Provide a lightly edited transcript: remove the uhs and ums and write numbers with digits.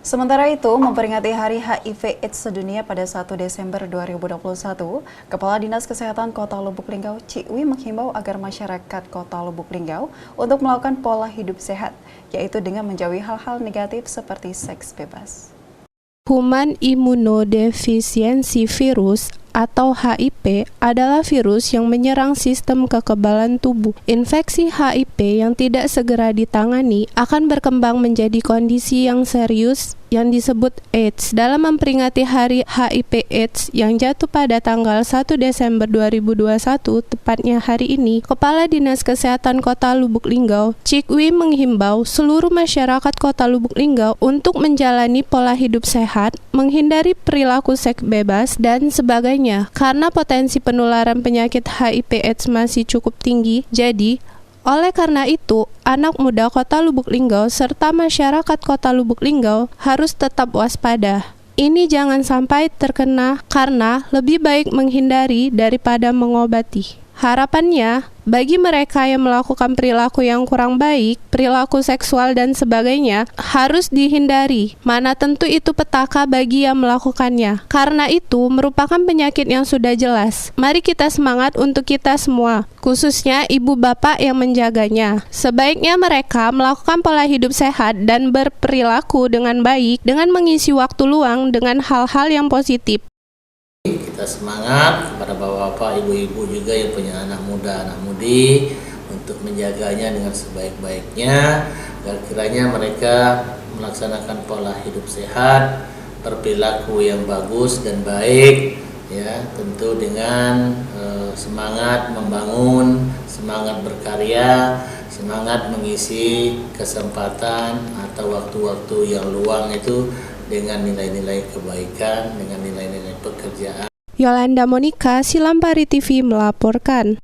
Sementara itu, memperingati Hari HIV/AIDS sedunia pada 1 Desember 2021, Kepala Dinas Kesehatan Kota Lubuk Linggau, Cikwi menghimbau agar masyarakat Kota Lubuk Linggau untuk melakukan pola hidup sehat, yaitu dengan menjauhi hal-hal negatif seperti seks bebas. Human Immunodeficiency Virus atau HIV adalah virus yang menyerang sistem kekebalan tubuh. Infeksi HIV yang tidak segera ditangani akan berkembang menjadi kondisi yang serius yang disebut AIDS. Dalam memperingati Hari HIV/AIDS yang jatuh pada tanggal 1 Desember 2021, tepatnya hari ini, Kepala Dinas Kesehatan Kota Lubuk Linggau, Cikwi menghimbau seluruh masyarakat Kota Lubuk Linggau untuk menjalani pola hidup sehat, menghindari perilaku seks bebas, dan sebagainya. Karena potensi penularan penyakit HIV/AIDS masih cukup tinggi, jadi oleh karena itu, anak muda Kota Lubuk Linggau serta masyarakat Kota Lubuk Linggau harus tetap waspada. Ini jangan sampai terkena karena lebih baik menghindari daripada mengobati. Harapannya, bagi mereka yang melakukan perilaku yang kurang baik, perilaku seksual dan sebagainya, harus dihindari. Mana tentu itu petaka bagi yang melakukannya. Karena itu merupakan penyakit yang sudah jelas. Mari kita semangat untuk kita semua, khususnya ibu bapak yang menjaganya. Sebaiknya mereka melakukan pola hidup sehat dan berperilaku dengan baik dengan mengisi waktu luang dengan hal-hal yang positif. Kita semangat kepada bapak-bapak, ibu-ibu juga yang punya anak muda, anak mudi untuk menjaganya dengan sebaik-baiknya agar kiranya mereka melaksanakan pola hidup sehat, berperilaku yang bagus dan baik, ya tentu dengan semangat membangun, semangat berkarya, semangat mengisi kesempatan atau waktu-waktu yang luang itu dengan nilai-nilai kebaikan, dengan nilai-nilai pekerjaan. Yolanda Monika, Silampari TV melaporkan.